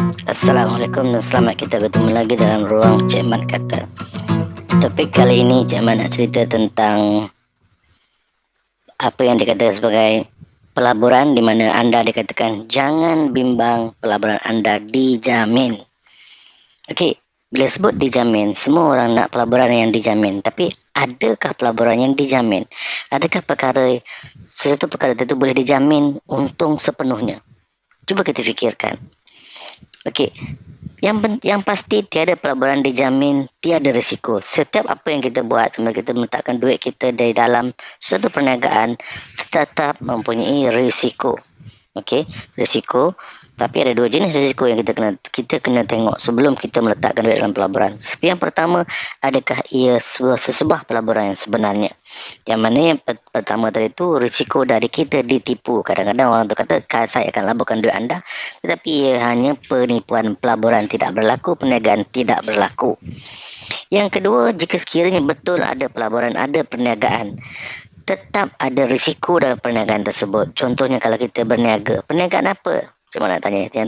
Assalamualaikum dan selamat kita bertemu lagi dalam ruang Cik Mat Kata. Topik kali ini Cik Mat nak cerita tentang apa yang dikatakan sebagai pelaburan, di mana anda dikatakan jangan bimbang, pelaburan anda dijamin. Okey, bila sebut dijamin, semua orang nak pelaburan yang dijamin. Tapi adakah pelaburan yang dijamin? Adakah sesuatu perkara itu boleh dijamin untung sepenuhnya? Cuba kita fikirkan. Okey, yang pasti tiada pelaburan dijamin, tiada risiko. Setiap apa yang kita buat, sambil kita meletakkan duit kita di dalam suatu perniagaan, tetap mempunyai risiko. Okey, risiko. Tapi ada dua jenis risiko yang kita kena tengok sebelum kita meletakkan duit dalam pelaburan. Yang pertama, adakah ia sesebuah pelaburan yang sebenarnya? Yang mana yang pertama tadi itu risiko dari kita ditipu. Kadang-kadang orang tu kata saya akan laburkan duit anda, tetapi ia hanya penipuan, pelaburan tidak berlaku, perniagaan tidak berlaku. Yang kedua, jika sekiranya betul ada pelaburan, ada perniagaan, tetap ada risiko dalam perniagaan tersebut. Contohnya kalau kita berniaga, perniagaan apa? Cuma nak tanya, yang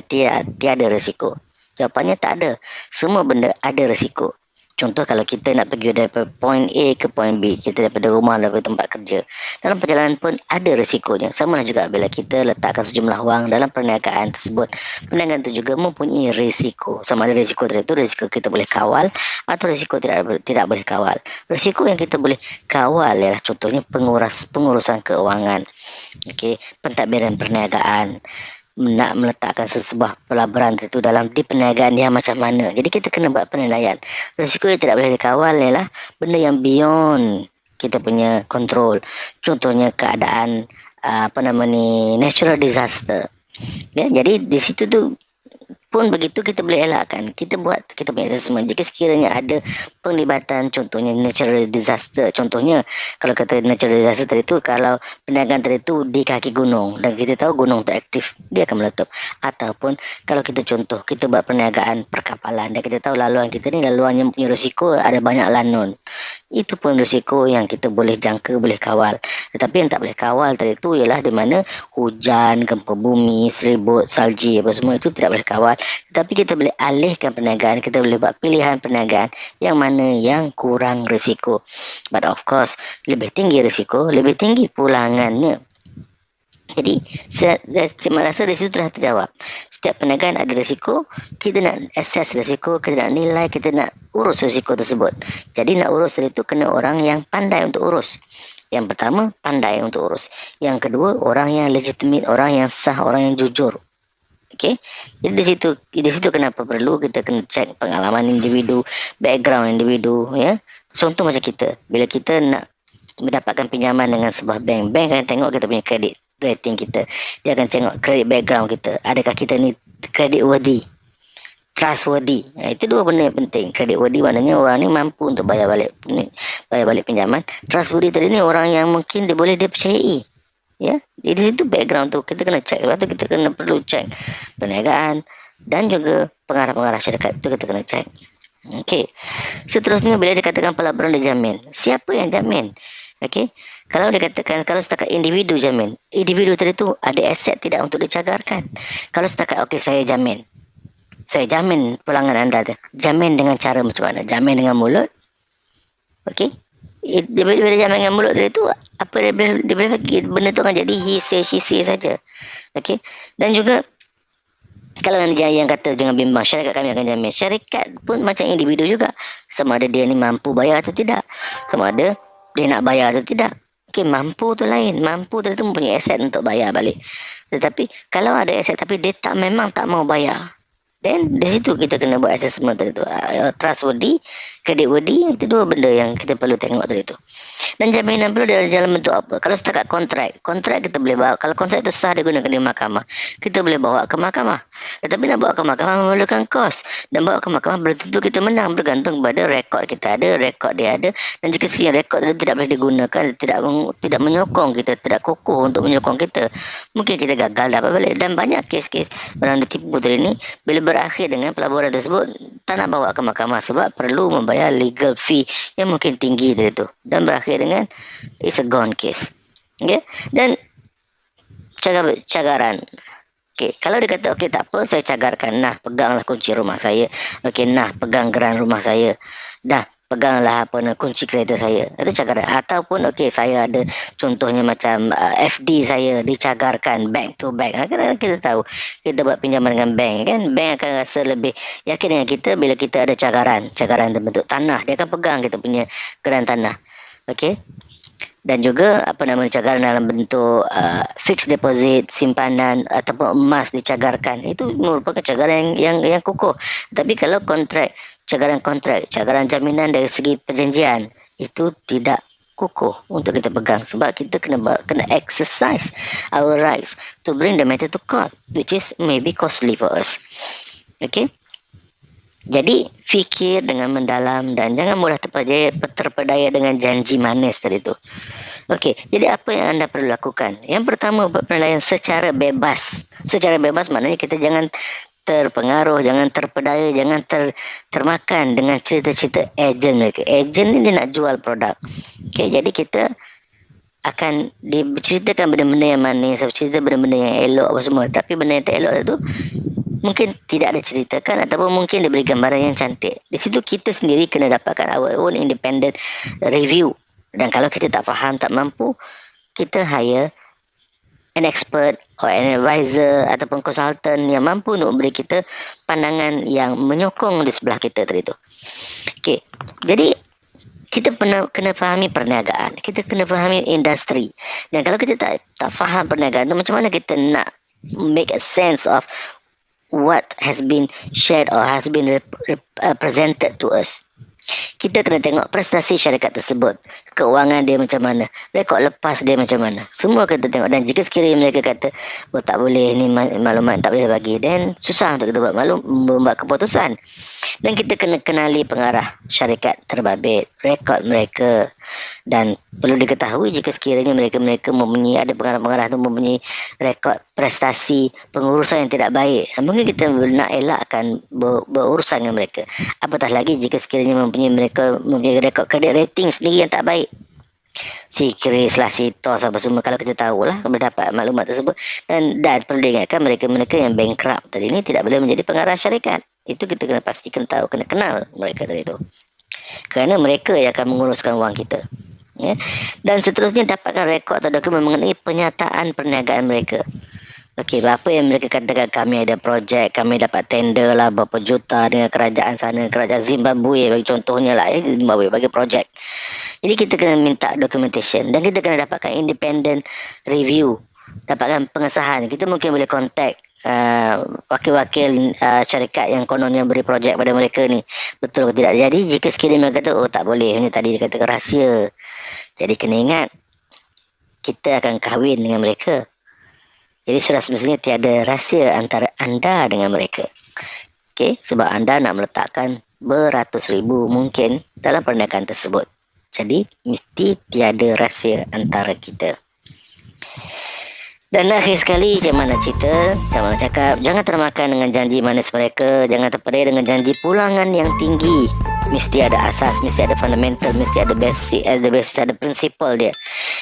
tiada risiko. Jawapannya tak ada. Semua benda ada risiko. Contoh kalau kita nak pergi daripada point A ke point B, kita daripada rumah, daripada tempat kerja. Dalam perjalanan pun ada risikonya. Sama juga bila kita letakkan sejumlah wang dalam perniagaan tersebut. Perniagaan itu juga mempunyai risiko. Sama ada risiko itu risiko kita boleh kawal atau risiko tidak boleh kawal. Risiko yang kita boleh kawal ialah contohnya pengurusan keuangan. Okey, pentadbiran perniagaan, nak meletakkan sebuah pelaburan itu di perniagaan yang macam mana. Jadi kita kena buat penilaian. Risiko yang tidak boleh dikawal ialah benda yang beyond kita punya kontrol. Contohnya keadaan natural disaster. Ya, jadi di situ tu pun begitu kita boleh elakkan. Kita buat kita punya assessment. Jika sekiranya ada penglibatan, contohnya natural disaster. Contohnya kalau kata natural disaster tadi tu, kalau perniagaan tadi tu di kaki gunung dan kita tahu gunung tu aktif, dia akan meletup. Ataupun kalau kita contoh kita buat perniagaan perkapalan dan kita tahu laluan kita ni laluan yang punya risiko, ada banyak lanun. Itu pun risiko yang kita boleh jangka, boleh kawal. Tetapi yang tak boleh kawal tadi tu ialah di mana hujan, gempa bumi, seribut, salji, apa semua itu tidak boleh kawal. Tetapi kita boleh alihkan perniagaan, kita boleh buat pilihan perniagaan yang mana yang kurang risiko. But of course, lebih tinggi risiko, lebih tinggi pulangannya. Jadi, saya rasa di situ telah terjawab. Setiap perniagaan ada risiko, kita nak assess risiko, kita nak nilai, kita nak urus risiko tersebut. Jadi, nak urus itu kena orang yang pandai untuk urus. Yang pertama, pandai untuk urus. Yang kedua, orang yang legitimate, orang yang sah, orang yang jujur. Okey. Jadi di situ kenapa perlu kita kena cek pengalaman individu, background individu, ya. Contoh macam kita, bila kita nak mendapatkan pinjaman dengan sebuah bank akan tengok kita punya kredit rating kita. Dia akan tengok kredit background kita. Adakah kita ni credit worthy, trustworthy. Itu dua benda yang penting. Credit worthy maknanya orang ni mampu untuk bayar balik pinjaman. Trustworthy tadi ni orang yang mungkin dia boleh dipercayai. Ya, jadi situ background tu kita kena cek. Lepas tu kita perlu cek perniagaan dan juga pengarah-pengarah syarikat tu kita kena cek. Okey. Seterusnya bila dikatakan pelaburan dijamin, siapa yang jamin? Okey. Kalau dikatakan kalau setakat individu jamin, individu tadi tu ada aset tidak untuk dicagarkan. Kalau setakat okey saya jamin pulangan anda tu. Jamin dengan cara macam mana? Jamin dengan mulut. Okey. Dia bila jamin dengan mulut tadi tu, apa dia boleh bagi benda tu akan jadi he say she say saja. Okey. Dan juga kalau yang kata jangan bimbang, syarikat kami akan jamin. Syarikat pun macam individu juga. Sama ada dia ni mampu bayar atau tidak. Sama ada dia nak bayar atau tidak. Okey, mampu tu lain. Mampu tu mempunyai aset untuk bayar balik. Tetapi kalau ada aset tapi dia memang tak mau bayar, then di situ kita kena buat assessment tadi tu. Trustworthy, credit worthy, itu dua benda yang kita perlu tengok tadi tu. Dan jaminan perlu dalam bentuk apa? Kalau setakat kontrak kita boleh bawa. Kalau kontrak itu sah digunakan di mahkamah, kita boleh bawa ke mahkamah. Tetapi nak bawa ke mahkamah memerlukan kos. Dan bawa ke mahkamah belum tentu kita menang, bergantung pada rekod kita ada, rekod dia ada. Dan jika sekiranya rekod itu tidak boleh digunakan, tidak menyokong kita, tidak kokoh untuk menyokong kita, mungkin kita gagal dapat balik. Dan banyak kes-kes orang ditipu tadi ni, bila berakhir dengan pelaburan tersebut, tak nak bawa ke mahkamah sebab perlu membayar legal fee yang mungkin tinggi tadi tu. Dan berakhir dengan it's a gone case. Okay? Dan cagaran. Okey, kalau dia kata okey tak apa saya cagarkan. Nah, peganglah kunci rumah saya. Okey, nah pegang geran rumah saya. Dah, peganglah apa nak kunci kereta saya. Itu cagaran. Ataupun okey saya ada contohnya macam FD saya dicagarkan back to back. Kadang kita tahu kita buat pinjaman dengan bank kan, bank akan rasa lebih yakin dengan kita bila kita ada cagaran berbentuk tanah. Dia akan pegang kita punya geran tanah. Okey. Dan juga apa nama cagaran dalam bentuk fixed deposit, simpanan ataupun emas dicagarkan, itu merupakan cagaran yang kukuh. Tapi kalau cagaran kontrak, cagaran jaminan dari segi perjanjian itu tidak kukuh untuk kita pegang, sebab kita kena exercise our rights to bring the matter to court, which is maybe costly for us. Okay. Jadi fikir dengan mendalam dan jangan mudah terpedaya dengan janji manis tadi tu. Okey, jadi apa yang anda perlu lakukan? Yang pertama, buat penilaian secara bebas. Secara bebas maknanya kita jangan terpengaruh, jangan terpedaya, jangan termakan dengan cerita-cerita ejen mereka. Ejen ni dia nak jual produk. Okey, jadi kita akan diceritakan benda-benda yang manis, cerita benda-benda yang elok apa semua. Tapi benda yang tak elok tu mungkin tidak ada ceritakan ataupun mungkin diberi gambaran yang cantik. Di situ kita sendiri kena dapatkan our own independent review. Dan kalau kita tak faham, tak mampu, kita hire an expert or an advisor ataupun consultant yang mampu untuk memberi kita pandangan yang menyokong di sebelah kita tadi tu. Okey. Jadi kita kena fahami perniagaan, kita kena fahami industri. Dan kalau kita tak faham perniagaan tu, macam mana kita nak make a sense of what has been shared or has been presented to us? Kita kena tengok prestasi syarikat tersebut, keuangan dia macam mana, rekod lepas dia macam mana, semua kita tengok. Dan jika sekiranya mereka kata tak boleh, ni maklumat tak boleh bagi, then susah untuk kita membuat keputusan. Dan kita kena kenali pengarah syarikat terbabit, rekod mereka. Dan perlu diketahui jika sekiranya mereka mempunyai, ada pengarah-pengarah itu mempunyai rekod prestasi pengurusan yang tidak baik, mungkin kita nak elakkan berurusan dengan mereka. Apatah lagi jika sekiranya mempunyai rekod kredit rating sendiri yang tak baik, si Kris lah, si TOS apa semua. Kalau kita tahulah, kalau dapat maklumat tersebut. Dan perlu diingatkan, mereka yang bankrupt tadi ini tidak boleh menjadi pengarah syarikat. Itu kita kena pastikan tahu, kena kenal mereka tadi itu, kerana mereka yang akan menguruskan wang kita. Ya. Dan seterusnya, dapatkan rekod atau dokumen mengenai penyataan perniagaan mereka. Okey, apa yang mereka katakan, kami ada projek, kami dapat tender lah berapa juta dengan kerajaan sana, kerajaan Zimbabwe bagi contohnya lah, Zimbabwe bagi projek. Jadi kita kena minta documentation dan kita kena dapatkan independent review, dapatkan pengesahan. Kita mungkin boleh contact wakil-wakil syarikat yang kononnya beri projek pada mereka ni, betul ke tidak. Jadi jika sekiranya mereka kata tak boleh, ini tadi dia kata rahsia, jadi kena ingat kita akan kahwin dengan mereka. Jadi sudah semestinya tiada rahsia antara anda dengan mereka. Okey, sebab anda nak meletakkan beratus ribu mungkin dalam perniagaan tersebut. Jadi mesti tiada rahsia antara kita. Dan akhir sekali, macam mana cerita, macam mana cakap, jangan termakan dengan janji manis mereka, jangan terpedaya dengan janji pulangan yang tinggi. Mesti ada asas, mesti ada fundamental, mesti ada basic, ada prinsipal dia.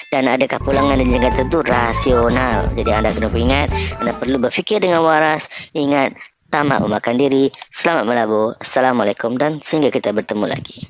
Dan adakah pulangan yang jangan tentu rasional. Jadi anda kena ingat, anda perlu berfikir dengan waras. Ingat, tamak memakan diri. Selamat melabur. Assalamualaikum dan sehingga kita bertemu lagi.